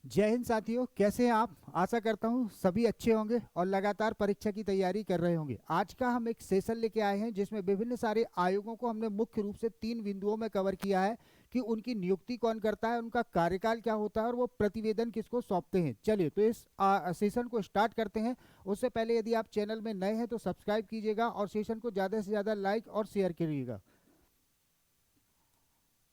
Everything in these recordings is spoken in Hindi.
जय हिंद साथियों, कैसे हैं आप। आशा करता हूं सभी अच्छे होंगे और लगातार परीक्षा की तैयारी कर रहे होंगे। आज का हम एक सेशन लेके आए हैं जिसमें विभिन्न सारे आयोगों को हमने मुख्य रूप से 3 बिंदुओं में कवर किया है कि उनकी नियुक्ति कौन करता है, उनका कार्यकाल क्या होता है और वो प्रतिवेदन किसको सौंपते हैं। चलिए तो इस सेशन को स्टार्ट करते हैं। उससे पहले यदि आप चैनल में नए हैं तो सब्सक्राइब कीजिएगा और सेशन को ज़्यादा से ज़्यादा लाइक और शेयर करिएगा।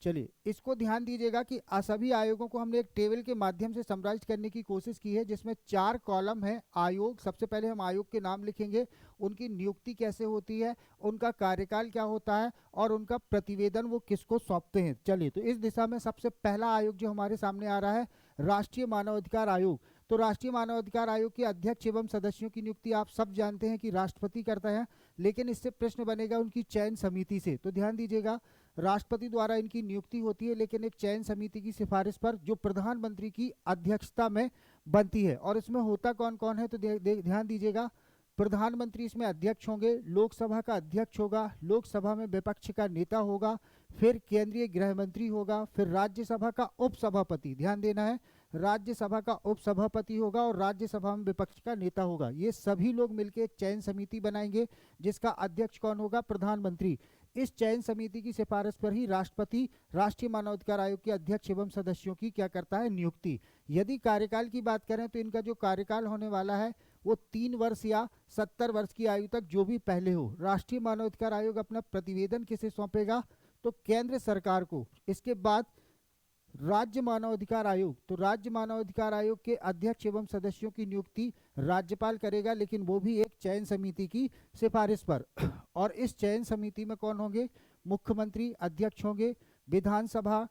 चलिए इसको ध्यान दीजिएगा कि सभी आयोगों को हमने एक टेबल के माध्यम से समराइज करने की कोशिश की है जिसमें 4 कॉलम है। आयोग, सबसे पहले हम आयोग के नाम लिखेंगे, उनकी नियुक्ति कैसे होती है, उनका कार्यकाल क्या होता है और उनका प्रतिवेदन वो किसको सौंपते हैं। चलिए तो इस दिशा में सबसे पहला आयोग जो हमारे सामने आ रहा है, राष्ट्रीय मानवाधिकार आयोग। तो राष्ट्रीय मानवाधिकार आयोग के अध्यक्ष एवं सदस्यों की नियुक्ति आप सब जानते हैं कि राष्ट्रपति करता है, लेकिन इससे प्रश्न बनेगा उनकी चयन समिति से। तो ध्यान दीजिएगा, राष्ट्रपति द्वारा इनकी नियुक्ति होती है लेकिन एक चयन समिति की सिफारिश पर जो प्रधानमंत्री की अध्यक्षता में बनती है। और इसमें होता कौन कौन है तो ध्यान दीजिएगा, प्रधानमंत्री इसमें अध्यक्ष होंगे, लोकसभा का अध्यक्ष होगा, लोकसभा में विपक्ष का नेता होगा, फिर केंद्रीय गृह मंत्री होगा, फिर राज्यसभा का उपसभापति, ध्यान देना है, राज्यसभा का उपसभापति होगा और राज्यसभा में विपक्ष का नेता होगा। ये सभी लोग मिलकर एक चयन समिति बनाएंगे जिसका अध्यक्ष कौन होगा, प्रधानमंत्री। इस चयन समिति की सिफारिश पर ही राष्ट्रपति राष्ट्रीय मानवाधिकार आयोग के अध्यक्ष एवं सदस्यों की क्या करता है, नियुक्ति। यदि कार्यकाल की बात करें तो इनका जो कार्यकाल होने वाला है वो 3 वर्ष या 70 वर्ष की आयु तक, जो भी पहले हो। राष्ट्रीय मानवाधिकार आयोग अपना प्रतिवेदन किसे सौंपेगा, तो केंद्र सरकार को। इसके बाद राज्य मानवाधिकार आयोग, तो राज्य मानवाधिकार आयोग के अध्यक्ष एवं सदस्यों की नियुक्ति राज्यपाल करेगा, लेकिन वो भी एक चयन समिति की सिफारिश पर। और इस चयन समिति में कौन होंगे, मुख्यमंत्री अध्यक्ष होंगे, विधानसभा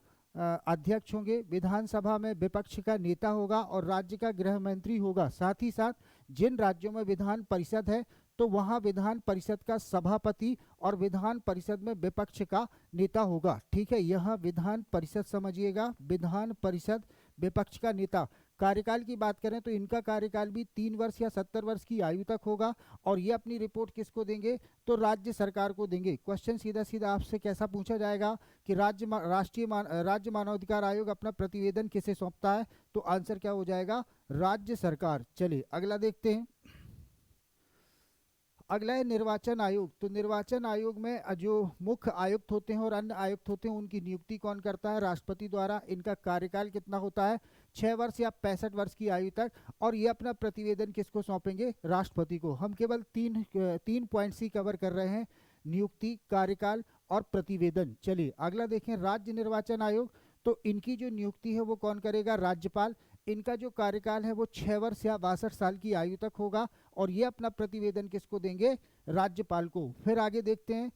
अध्यक्ष होंगे, विधानसभा में विपक्ष का नेता होगा और राज्य का गृह मंत्री होगा। साथ ही साथ जिन राज्यों में विधान परिषद है तो वहां विधान परिषद का सभापति और विधान परिषद में विपक्ष का नेता होगा। ठीक है, यह विधान परिषद समझिएगा, विधान परिषद विपक्ष का नेता। कार्यकाल की बात करें तो इनका कार्यकाल भी 3 वर्ष या 70 वर्ष की आयु तक होगा और ये अपनी रिपोर्ट किसको देंगे, तो राज्य सरकार को देंगे। क्वेश्चन सीधा सीधा आपसे कैसा पूछा जाएगा कि राज्य मानवाधिकार आयोग अपना प्रतिवेदन किसे सौंपता है, तो आंसर क्या हो जाएगा, राज्य सरकार। चलिए अगला देखते हैं। अगला है निर्वाचन आयोग। तो निर्वाचन आयोग में जो मुख्य आयुक्त होते हैं और अन्य आयुक्त होते हैं उनकी नियुक्ति कौन करता है, राष्ट्रपति द्वारा। इनका कार्यकाल कितना होता है, 6 वर्ष या 65 वर्ष की आयु तक। और ये अपना प्रतिवेदन किसको सौंपेंगे, राष्ट्रपति को। हम केवल तीन पॉइंट्स ही कवर कर रहे हैं, नियुक्ति, कार्यकाल और प्रतिवेदन। चलिए अगला देखें, राज्य निर्वाचन आयोग। तो इनकी जो नियुक्ति है वो कौन करेगा, राज्यपाल। इनका जो कार्यकाल है वो 6 वर्ष या 62 साल की आयु तक होगा और ये अपना प्रतिवेदन किसको देंगे, राज्यपाल को। फिर आगे देखते हैं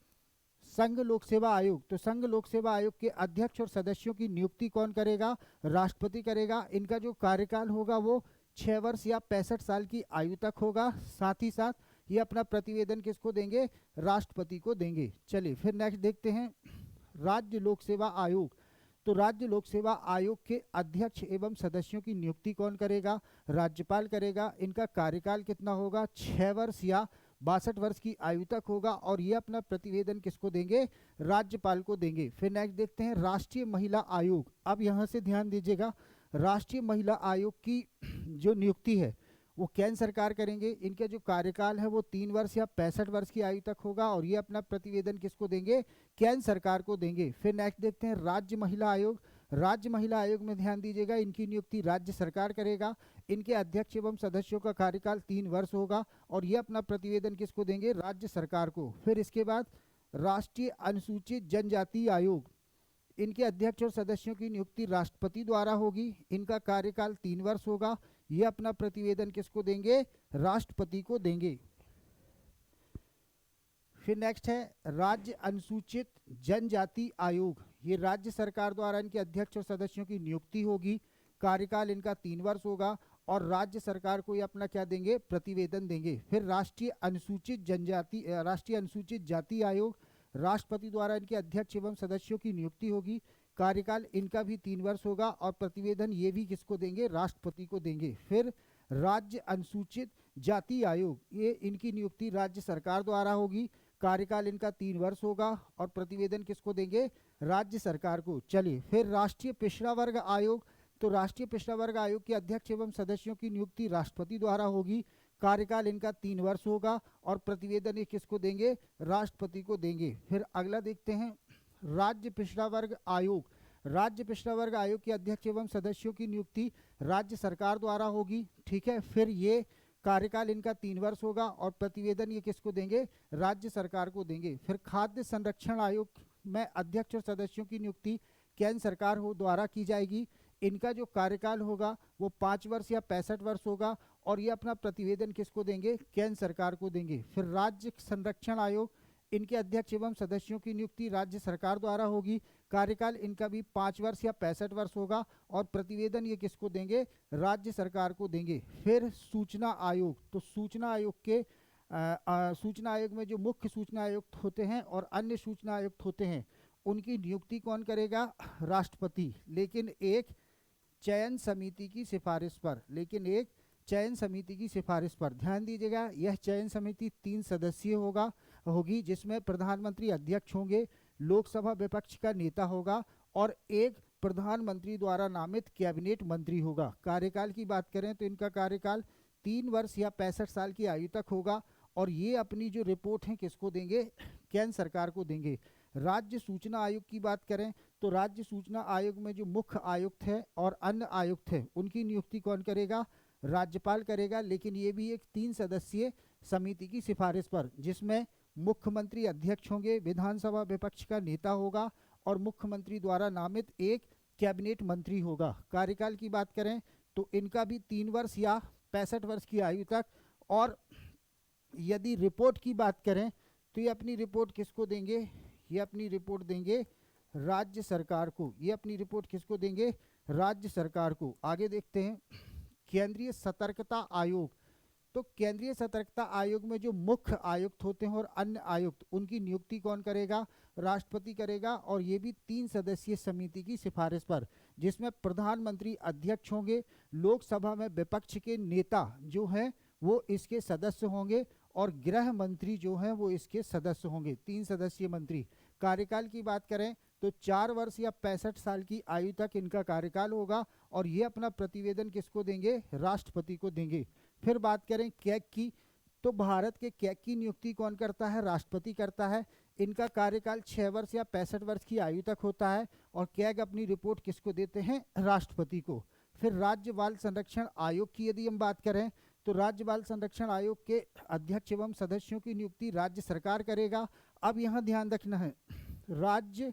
संघ लोक सेवा आयोग। तो संघ लोक सेवा आयोग के अध्यक्ष और सदस्यों की नियुक्ति कौन करेगा, राष्ट्रपति करेगा। इनका जो कार्यकाल होगा वो 6 वर्ष या 65 साल की आयु तक होगा। साथ ही साथ ये अपना प्रतिवेदन किसको देंगे, राष्ट्रपति को देंगे। चलिए फिर नेक्स्ट देखते हैं राज्य लोक सेवा आयोग। तो राज्य लोक सेवा आयोग के अध्यक्ष एवं सदस्यों की नियुक्ति कौन करेगा, राज्यपाल करेगा। इनका कार्यकाल कितना होगा, 6 वर्ष या 62 वर्ष की आयु तक होगा और ये अपना प्रतिवेदन किसको देंगे, राज्यपाल को देंगे। फिर नेक्स्ट देखते हैं राष्ट्रीय महिला आयोग। अब यहाँ से ध्यान दीजिएगा, राष्ट्रीय महिला आयोग की जो नियुक्ति है वो केंद्र सरकार करेंगे। इनका जो कार्यकाल है वो 3 वर्ष या 65 वर्ष की आयु तक होगा और ये अपना प्रतिवेदन किसको देंगे, केंद्र सरकार को देंगे। फिर नेक्स्ट देखते हैं राज्य महिला आयोग। राज्य महिला आयोग में ध्यान दीजिएगा, इनकी नियुक्ति राज्य सरकार करेगा। इनके अध्यक्ष एवं सदस्यों का कार्यकाल 3 वर्ष होगा और ये अपना प्रतिवेदन किसको देंगे, राज्य सरकार को। फिर इसके बाद राष्ट्रीय अनुसूचित जनजाति आयोग। इनके अध्यक्ष और सदस्यों की नियुक्ति राष्ट्रपति द्वारा होगी। इनका कार्यकाल 3 वर्ष होगा। ये अपना प्रतिवेदन किसको देंगे, राष्ट्रपति को देंगे। फिर नेक्स्ट है राज्य अनुसूचित जनजाति आयोग। ये राज्य सरकार द्वारा इनके अध्यक्ष और सदस्यों की नियुक्ति होगी। कार्यकाल इनका 3 वर्ष होगा और राज्य सरकार को ये अपना क्या देंगे, प्रतिवेदन देंगे। फिर राष्ट्रीय अनुसूचित जाति आयोग। राष्ट्रपति द्वारा इनके अध्यक्ष एवं सदस्यों की नियुक्ति होगी। कार्यकाल इनका भी 3 वर्ष होगा और प्रतिवेदन ये भी किसको देंगे, राष्ट्रपति को देंगे। फिर राज्य अनुसूचित जाति आयोग, ये इनकी नियुक्ति राज्य सरकार द्वारा होगी। कार्यकाल इनका 3 वर्ष होगा और प्रतिवेदन किसको देंगे, राज्य सरकार को। चलिए फिर राष्ट्रीय पिछड़ा वर्ग आयोग। तो राष्ट्रीय पिछड़ा वर्ग आयोग के अध्यक्ष एवं सदस्यों की नियुक्ति राष्ट्रपति द्वारा होगी। कार्यकाल इनका 3 वर्ष होगा और प्रतिवेदन ये किसको देंगे? राष्ट्रपति को देंगे। फिर अगला देखते हैं राज्य पिछड़ा वर्ग आयोग। राज्य पिछड़ा वर्ग आयोग के अध्यक्ष एवं सदस्यों की नियुक्ति राज्य सरकार द्वारा होगी। ठीक है, फिर ये कार्यकाल इनका 3 वर्ष होगा और प्रतिवेदन ये किसको देंगे? राज्य सरकार को देंगे। फिर खाद्य संरक्षण आयोग में अध्यक्ष और सदस्यों की नियुक्ति केंद्र सरकार द्वारा की जाएगी। इनका जो कार्यकाल होगा वो 5 वर्ष या 65 वर्ष होगा और ये अपना प्रतिवेदन किसको देंगे? केंद्र सरकार को देंगे। फिर राज्य संरक्षण आयोग, इनके अध्यक्ष एवं सदस्यों की नियुक्ति राज्य सरकार द्वारा होगी। कार्यकाल इनका भी 5 वर्ष या 65 वर्ष होगा और प्रतिवेदन ये किसको देंगे? राज्य सरकार को देंगे। फिर सूचना आयोग, तो सूचना आयोग के सूचना आयोग में जो मुख्य सूचना आयुक्त होते हैं और अन्य सूचना आयुक्त होते हैं उनकी नियुक्ति कौन करेगा? राष्ट्रपति, लेकिन एक चयन समिति की सिफारिश पर। ध्यान दीजिएगा, यह चयन समिति 3 सदस्यीय होगी जिसमें प्रधानमंत्री अध्यक्ष होंगे, लोकसभा विपक्ष का नेता होगा और एक प्रधानमंत्री द्वारा नामित कैबिनेट मंत्री होगा। कार्यकाल की बात करें तो इनका कार्यकाल 3 वर्ष या 65 साल की आयु तक होगा और ये अपनी जो रिपोर्ट है किसको देंगे? केंद्र सरकार को देंगे। राज्य सूचना आयोग की बात करें तो राज्य सूचना आयोग में जो मुख्य आयुक्त है और अन्य आयुक्त है उनकी नियुक्ति कौन करेगा? राज्यपाल करेगा, लेकिन ये भी एक 3 सदस्यीय समिति की सिफारिश पर, जिसमें मुख्यमंत्री अध्यक्ष होंगे, विधानसभा विपक्ष का नेता होगा और मुख्यमंत्री द्वारा नामित एक कैबिनेट मंत्री होगा। कार्यकाल की बात करें तो इनका भी 3 वर्ष या 65 वर्ष की आयु तक, और यदि रिपोर्ट की बात करें तो ये अपनी रिपोर्ट किसको देंगे? ये अपनी रिपोर्ट देंगे राज्य सरकार को। राज्य सरकार को। आगे देखते हैं केंद्रीय सतर्कता आयोग। तो केंद्रीय सतर्कता आयोग में जो मुख्य आयुक्त होते हैं और अन्य आयुक्त, उनकी नियुक्ति कौन करेगा? राष्ट्रपति करेगा और ये भी 3 सदस्यीय समिति की सिफारिश पर, जिसमें प्रधानमंत्री अध्यक्ष होंगे, लोकसभा में विपक्ष के नेता जो हैं वो इसके सदस्य होंगे और गृह मंत्री जो हैं वो इसके सदस्य होंगे। 3 सदस्यीय मंत्री। कार्यकाल की बात करें तो 4 वर्ष या 65 साल की आयु तक इनका कार्यकाल होगा और ये अपना प्रतिवेदन किसको देंगे? राष्ट्रपति को देंगे। फिर बात करें कैग की, तो भारत के कैग की नियुक्ति कौन करता है? राष्ट्रपति करता है। इनका कार्यकाल 6 वर्ष या 65 वर्ष की आयु तक होता है और कैग अपनी रिपोर्ट किसको देते हैं? राष्ट्रपति को। फिर राज्य बाल संरक्षण आयोग की यदि हम बात करें तो राज्य बाल संरक्षण आयोग के अध्यक्ष एवं सदस्यों की नियुक्ति राज्य सरकार करेगा। अब यहाँ ध्यान रखना है, राज्य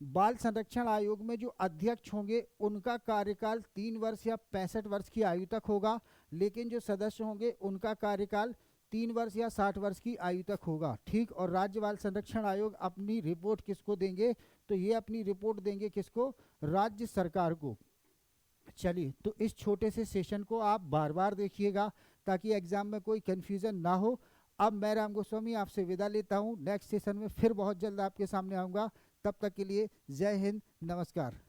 बाल संरक्षण आयोग में जो अध्यक्ष होंगे उनका कार्यकाल 3 वर्ष या 65 वर्ष की आयु तक होगा, लेकिन जो सदस्य होंगे उनका कार्यकाल 3 वर्ष या 60 वर्ष की आयु तक होगा। ठीक, और राज्य बाल संरक्षण आयोग अपनी रिपोर्ट किसको देंगे? तो ये अपनी रिपोर्ट देंगे किसको? राज्य सरकार को। चलिए, तो इस छोटे से सेशन को आप बार बार देखिएगा ताकि एग्जाम में कोई कंफ्यूजन ना हो। अब मैं राम गोस्वामी आपसे विदा लेता हूँ। नेक्स्ट सेशन में फिर बहुत जल्द आपके सामने आऊँगा। तब तक के लिए जय हिंद, नमस्कार।